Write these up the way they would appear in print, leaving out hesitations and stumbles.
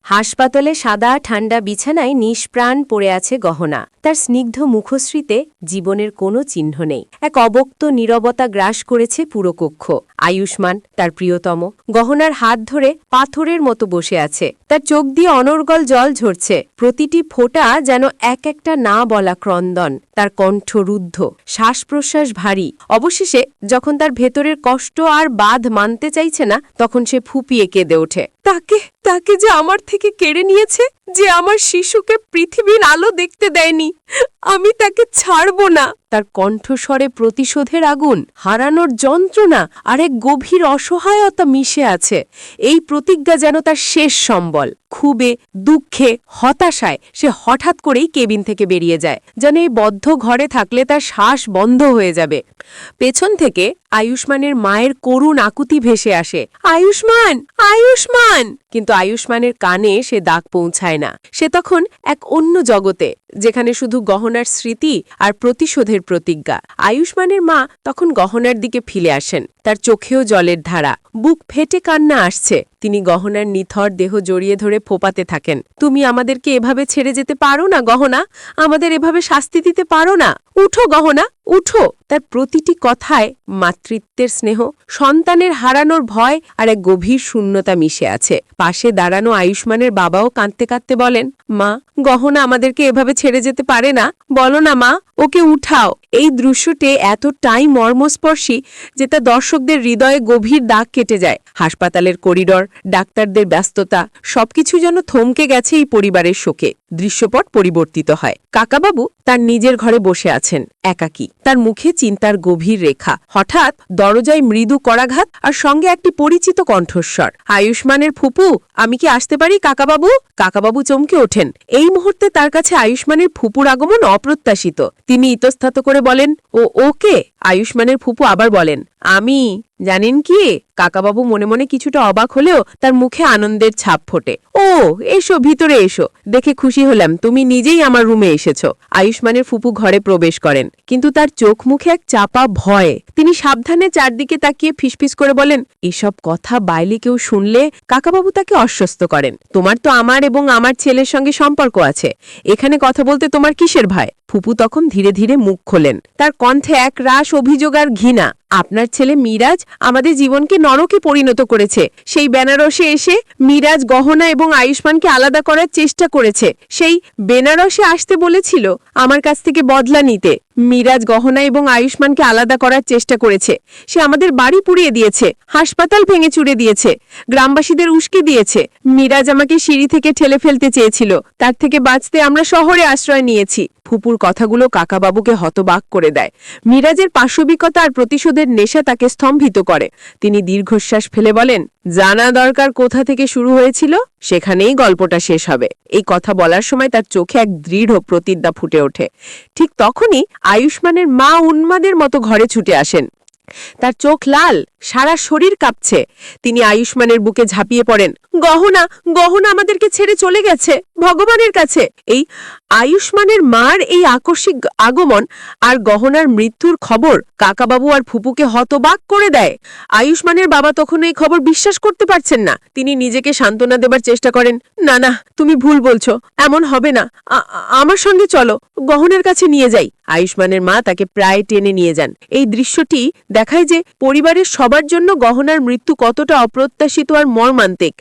হাসপাতালে সাদা ঠান্ডা বিছানায় নিষ্প্রাণ পড়ে আছে গহনা। তার স্নিগ্ধ মুখশ্রীতে জীবনের কোনো চিহ্ন নেই। এক অবক্ত নীরবতা গ্রাস করেছে পুরো কক্ষ। আয়ুষ্মান, তার প্রিয়তম, গহনার হাত ধরে পাথরের মতো বসে আছে। তার চোখ দিয়ে অনর্গল জল ঝরছে। প্রতিটি ফোঁটা যেন এক একটা না বলা ক্রন্দন। তার কণ্ঠ রুদ্ধ, শ্বাস প্রশ্বাস ভারী। অবশেষে যখন তার ভেতরের কষ্ট আর বাঁধ মানতে চাইছে না, তখন সে ফুপিয়ে কেঁদে ওঠে। তাকে যে আমার থেকে কেড়ে নিয়েছে, যে আমার শিশুকে পৃথিবীর আলো দেখতে দেয়নি, আমি তাকে ছাড়ব না। তার কণ্ঠস্বরে প্রতিশোধের আগুন, হারানোর যন্ত্রণা আর এক গভীর অসহায়তা মিশে আছে। এই প্রতিজ্ঞা যেন তার শেষ সম্বল। ক্ষোভে, দুঃখে, হতাশায় সে হঠাৎ করেই কেবিন থেকে বেরিয়ে যায়, যেন এই বদ্ধ ঘরে থাকলে তার শ্বাস বন্ধ হয়ে যাবে। পেছন থেকে আয়ুষ্মানের মায়ের করুণ আকুতি ভেসে আসে, আয়ুষ্মান, আয়ুষ্মান! কিন্তু আয়ুষ্মানের কানে সে ডাক পৌঁছায় না। সে তখন এক অন্য জগতে, যেখানে শুধু গহনার স্মৃতি আর প্রতিশোধের প্রতিজ্ঞা। আয়ুষ্মানের মা তখন গহনার দিকে ফিরে আসেন। তার চোখেও জলের ধারা, বুক ফেটে কান্না আসছে। তিনি গহনার নিথর দেহ জড়িয়ে ধরে ফোপাতে থাকেন। তুমি আমাদেরকে এভাবে ছেড়ে যেতে পারো না গহনা, আমাদের এভাবে শাস্তি দিতে পারো না। উঠো গহনা, উঠো! তার প্রতিটি কথায় মাতৃত্বের স্নেহ, সন্তানের হারানোর ভয় আর এক গভীর শূন্যতা মিশে আছে। পাশে দাঁড়ানো আয়ুষ্মানের বাবাও কাঁদতে কাঁদতে বলেন, মা, গহনা আমাদেরকে এভাবে ছেড়ে যেতে পারে না, বলো না মা, ওকে উঠাও। এই দৃশ্যটি এতটাই মর্মস্পর্শী যে তা দর্শকদের হৃদয়ে গভীর দাগ কেটে যায়। হাসপাতালের করিডর, ডাক্তারদের ব্যস্ততা, সবকিছু যেন থমকে গেছে এই পরিবারের শোকে। দৃশ্যপট পরিবর্তিত হয়। কাকাবাবু তার নিজের ঘরে বসে আছেন, একাকী। তার মুখে চিন্তার গভীর রেখা। হঠাৎ দরজায় মৃদু করাঘাত আর সঙ্গে একটি পরিচিত কণ্ঠস্বর, আয়ুষ্মানের ফুপু, আমি কি আসতে পারি কাকাবাবু? কাকাবাবু চমকে ওঠেন। এই মুহূর্তে তার কাছে আয়ুষ্মানের ফুপুর আগমন অপ্রত্যাশিত। তিনি ইতস্তত করে বলেন, ওকে? আয়ুষ্মানের ফুপু আবার বলেন, আমি। জানেন কি? কাকাবাবু মনে মনে কিছুটা অবাক হলেও তার মুখে আনন্দের ছাপ ফোটে। ও, এসো, ভিতরে এসো, দেখে খুশি হলাম তুমি নিজেই আমার রুমে এসেছ। আয়ুষ্মানের ফুপু ঘরে প্রবেশ করেন, কিন্তু তার চোখ মুখে এক চাপা ভয়। তিনি সাবধানে চারদিকে তাকিয়ে ফিসফিস করে বলেন, এসব কথা বাইরে কেউ শুনলে। কাকাবাবু তাকে আশ্বস্ত করেন, তোমার তো আমার এবং আমার ছেলের সঙ্গে সম্পর্ক আছে, এখানে কথা বলতে তোমার কিসের ভয়? ফুপু তখন ধীরে ধীরে মুখ খোলেন। তার কণ্ঠে এক রাশ অভিযোগ আর ঘৃণা। আপনার ছেলে মিরাজ আমাদের জীবনকে নরকে পরিণত করেছে। সেই বেনারসে এসে মিরাজ গহনা এবং আয়ুষ্মানকে আলাদা করার চেষ্টা করেছে। সেই বেনারসে আসতে বলেছিল আমার কাছ থেকে বদলা নিতে। মিরাজ গহনা এবং আয়ুষ্মানকে আলাদা করার চেষ্টা করেছে। সে আমাদের বাড়ি পুড়িয়ে দিয়েছে, হাসপাতাল ভেঙে চুরে দিয়েছে, গ্রামবাসীদের উস্কে দিয়েছে। মিরাজ আমাকে সিঁড়ি থেকে ঠেলে ফেলতে চেয়েছিল, তার থেকে বাঁচতে আমরা শহরে আশ্রয় নিয়েছি। ফুপুর কথাগুলো কাকাবাবুকে হতবাক করে দেয়। মিরাজের পাশবিকতা আর প্রতিশোধের নেশা তাকে স্তম্ভিত করে। তিনি দীর্ঘশ্বাস ফেলে বলেন, জানা দরকার কোথা থেকে শুরু হয়েছিল, সেখানেই গল্পটা শেষ হবে। এই কথা বলার সময় তার চোখে এক দৃঢ় প্রতিজ্ঞা ফুটে ওঠে। ঠিক তখনই আয়ুষ্মানের মা উন্মাদের মতো ঘরে ছুটে আসেন। তার চোখ লাল, সারা শরীর কাঁপছে। তিনি আয়ুষ্মানের বুকে ঝাঁপিয়ে পড়েন, গহনা, গহনা আমাদেরকে ছেড়ে চলে গেছে ভগবানের কাছে। এই আয়ুষ্মানের মার এই আকস্মিক আগমন আর গহনার মৃত্যুর খবর কাকাবাবু আর ফুপুকে হতবাক করে দেয়। আয়ুষ্মানের বাবা তখন এই খবর বিশ্বাস করতে পারছেন না। তিনি নিজেকে সান্ত্বনা দেবার চেষ্টা করেন, না না, তুমি ভুল বলছো, এমন হবে না, আমার সঙ্গে চলো, গহনার কাছে নিয়ে যাই। আয়ুষ্মানের মা তাকে প্রায় টেনে নিয়ে যান। এই দৃশ্যটি দেখায় যে পরিবারের সবার জন্য গহনার মৃত্যু কতটা অপ্রত্যাশিত আর মর্মান্তিক।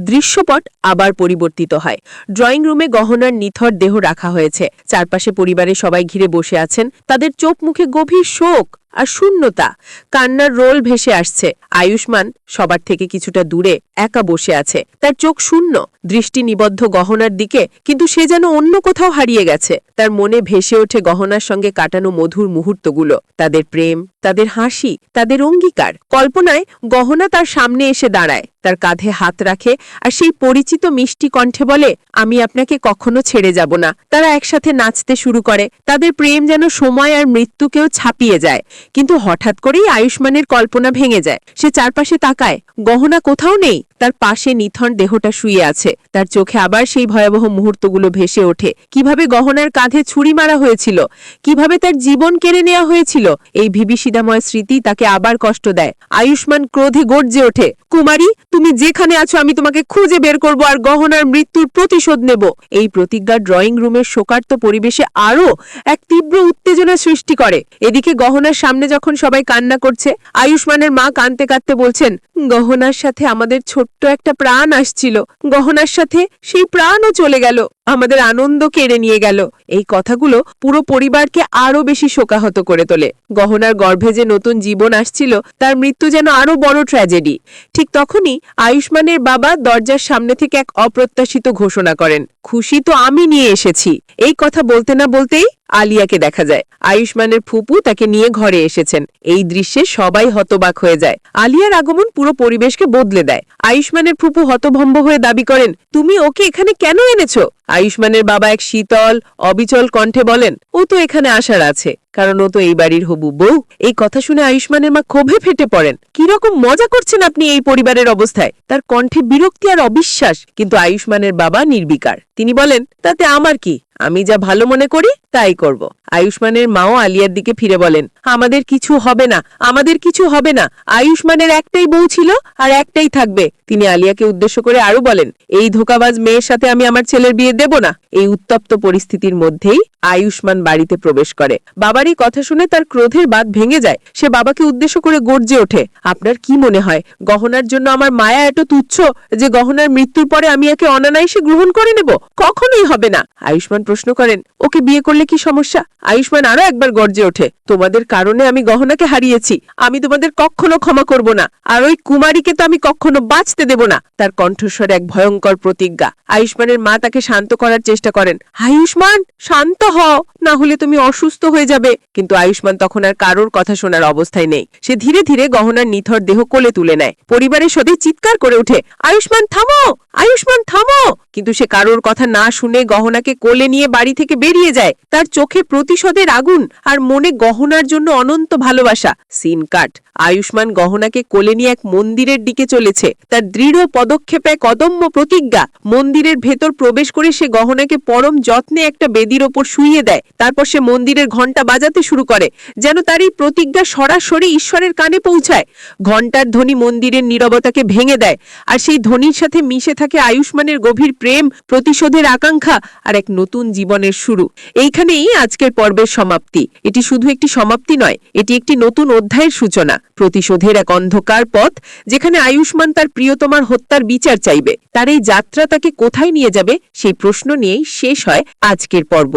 দৃশ্যপট আবার পরিবর্তিত হয়। ড্রয়িং রুমে গহনার নিথর দেহ রাখা হয়েছে। চারপাশে পরিবারের সবাই ঘিরে বসে আছেন। তাদের চোখ মুখে গভীর শোক আর শূন্যতা। কান্নার রোল ভেসে আসছে। আয়ুষ্মান সবার থেকে কিছুটা দূরে একা বসে আছে। তার চোখ শূন্য, দৃষ্টি নিবদ্ধ গহনার দিকে, কিন্তু সে যেন অন্য কোথাও হারিয়ে গেছে। তার মনে ভেসে ওঠে গহনার সঙ্গে কাটানো মধুর মুহূর্তগুলো, তাদের প্রেম, তাদের হাসি, তাদের অঙ্গীকার। কল্পনায় গহনা তার সামনে এসে দাঁড়ায়, তার কাঁধে হাত রাখে আর সেই পরিচিত মিষ্টি কণ্ঠে বলে, আমি আপনাকে কখনো ছেড়ে যাব না। তারা একসাথে নাচতে শুরু করে। তাদের প্রেম যেন সময় আর মৃত্যুকেও ছাপিয়ে যায়। কিন্তু হঠাৎ করেই আয়ুষ্মানের কল্পনা ভেঙে যায়। সে চারপাশে তাকায়, গহনা কোথাও নেই। তার পাশে নিথন দেহটা শুয়ে আছে। তার চোখে আবার সেই ভয়াবহ মুহূর্তগুলো ভেসে ওঠে। কিভাবে গহনার কাঁধে ছুরি মারা হয়েছিল, কিভাবে তার জীবন কেড়ে নেওয়া হয়েছিল। এই বিভীষিকাময় স্মৃতি তাকে আবার কষ্ট দেয়। আয়ুষ্মান ক্রোধে গর্জে ওঠে, কুমারী, তুমি যেখানে আছো আমি তোমাকে খুঁজে বের করব আর গহনার মৃত্যুর প্রতিশোধ নেব। এই প্রতিজ্ঞা ড্রয়িং রুমের শোকার্ত পরিবেশে আরও এক তীব্র উত্তেজনা সৃষ্টি করে। এদিকে গহনার সামনে যখন সবাই কান্না করছে, আয়ুষ্মানের মা কাঁদতে কাঁদতে বলছেন, গহনার সাথে আমাদের ছোট্ট একটা প্রাণ আসছিল, গহনার সাথে সেই প্রাণও চলে গেল, আমাদের আনন্দ কেড়ে নিয়ে গেল। এই কথাগুলো পুরো পরিবারকে আরো বেশি শোকাহত করে তোলে। গহনার গর্ভে যে নতুন জীবন আসছিল, তার মৃত্যু যেন আরো বড় ট্র্যাজেডি। ঠিক তখনই আয়ুষ্মানের বাবা দরজার সামনে থেকে এক অপ্রত্যাশিত ঘোষণা করেন, খুশি তো আমি নিয়ে এসেছি। এই কথা বলতে না বলতেই আলিয়াকে দেখা যায়। আয়ুষ্মানের ফুপু তাকে নিয়ে ঘরে এসেছেন। এই দৃশ্যে সবাই হতবাক হয়ে যায়। আলিয়ার আগমন পুরো পরিবেশকে বদলে দেয়। আয়ুষ্মানের ফুপু হতভম্ব হয়ে দাবি করেন, তুমি ওকে এখানে কেন এনেছো? আয়ুষ্মানের বাবা এক শীতল অবিচল কণ্ঠে বলেন, ও তো এখানে আসার আছে, কারণ ও তো এই বাড়ির হবু বউ। এই কথা শুনে আয়ুষ্মানের মা ক্ষোভে ফেটে পড়েন, কিরকম মজা করছেন আপনি এই পরিবারের অবস্থায়। তার কণ্ঠে বিরক্তি আর অবিশ্বাস। কিন্তু আয়ুষ্মানের বাবা নির্বিকার। তিনি বলেন, তাতে আমার কি, আমি যা ভালো মনে করি তাই করব। আয়ুষ্মানের মাও আলিয়ার দিকে ফিরে বলেন, আমাদের কিছু হবে না, আমাদের কিছু হবে না। আয়ুষ্মানের একটাই বউ ছিল আর একটাই থাকবে। তিনি আলিয়াকে উদ্দেশ্য করে আরো বলেন, এই ধোঁকাবাজ মেয়ের সাথে আমি আমার ছেলের বিয়ে দেব না। এই উত্তপ্ত পরিস্থিতির মধ্যেই আয়ুষ্মান বাড়িতে প্রবেশ করে। বাবার এই কথা শুনে তার ক্রোধের বাঁধ ভেঙে যায়। সে বাবাকে উদ্দেশ্য করে গর্জে ওঠে, আপনার কি মনে হয় গহনার জন্য আমার মায়া এত তুচ্ছ যে গহনার মৃত্যুর পরে আমি একে অনায়াসে গ্রহণ করে নেব? কখনোই হবে না। আয়ুষ্মান প্রশ্ন করেন, ওকে বিয়ে করলে কি সমস্যা? আয়ুষ্মান আরো একবার গর্জে ওঠে, তোমাদের কারণে আমি গহনাকে হারিয়েছি, আমি তোমাদের কখনো ক্ষমা করব না, আর ওই কুমারীকে তো আমি কখনো বাঁচতে দেব না। তার কণ্ঠস্বরে এক ভয়ঙ্কর প্রতিজ্ঞা। আয়ুষ্মানের মা তাকে শান্ত করার চেষ্টা করেন, আয়ুষ্মান শান্ত হও, না হলে তুমি অসুস্থ হয়ে যাবে। কিন্তু আয়ুষ্মান তখন আর কারোর কথা শোনার অবস্থায় নেই। সে ধীরে ধীরে গহনার নিথর দেহ কোলে তুলে নেয়। পরিবারের সদে চিৎকার করে ওঠে, আয়ুষ্মান থামো, আয়ুষ্মান থামো। কিন্তু সে কারোর কথা না শুনে গহনাকে কোলে নিয়ে বাড়ি থেকে বেরিয়ে যায়। তার চোখে প্রতিশোধের আগুন আর মনে গহনার জন্য অনন্ত ভালোবাসা। সিন কাট। আয়ুষ্মান গহনাকে কোলে নিয়ে এক মন্দিরের দিকে চলেছে। তার দৃঢ় পদক্ষেপে এক অদম্য প্রতিজ্ঞা। মন্দিরের ভেতর প্রবেশ করে সে গহনাকে পরম যত্নে একটা বেদির ওপর শুইয়ে দেয়। তারপর সে মন্দিরের ঘণ্টা বাজাতে শুরু করে, যেন তার এই প্রতিজ্ঞা সরাসরি ঈশ্বরের কানে পৌঁছায়। ঘণ্টার ধ্বনি মন্দিরের নীরবতাকে ভেঙে দেয়, আর সেই ধ্বনির সাথে মিশে থাকে আয়ুষ্মানের গভীর প্রেম, প্রতিশোধের আকাঙ্ক্ষা আর এক নতুন জীবনের শুরু। এইখানেই আজকের পর্বের সমাপ্তি। এটি শুধু একটি সমাপ্তি নয়, এটি একটি নতুন অধ্যায়ের সূচনা। প্রতিশোধের এক অন্ধকার পথ, যেখানে আয়ুষ্মান তার প্রিয়তমার হত্যার বিচার চাইবে। তার এই যাত্রা তাকে কোথায় নিয়ে যাবে, সেই প্রশ্ন নিয়েই শেষ হয় আজকের পর্ব।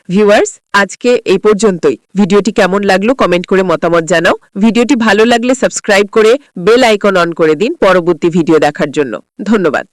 ভিউয়ার্স, আজকে এই পর্যন্তই। ভিডিওটি কেমন লাগলো কমেন্ট করে মতামত জানাও। ভিডিওটি ভালো লাগলে সাবস্ক্রাইব করে বেল আইকন অন করে দিন পরবর্তী ভিডিও দেখার জন্য। ধন্যবাদ।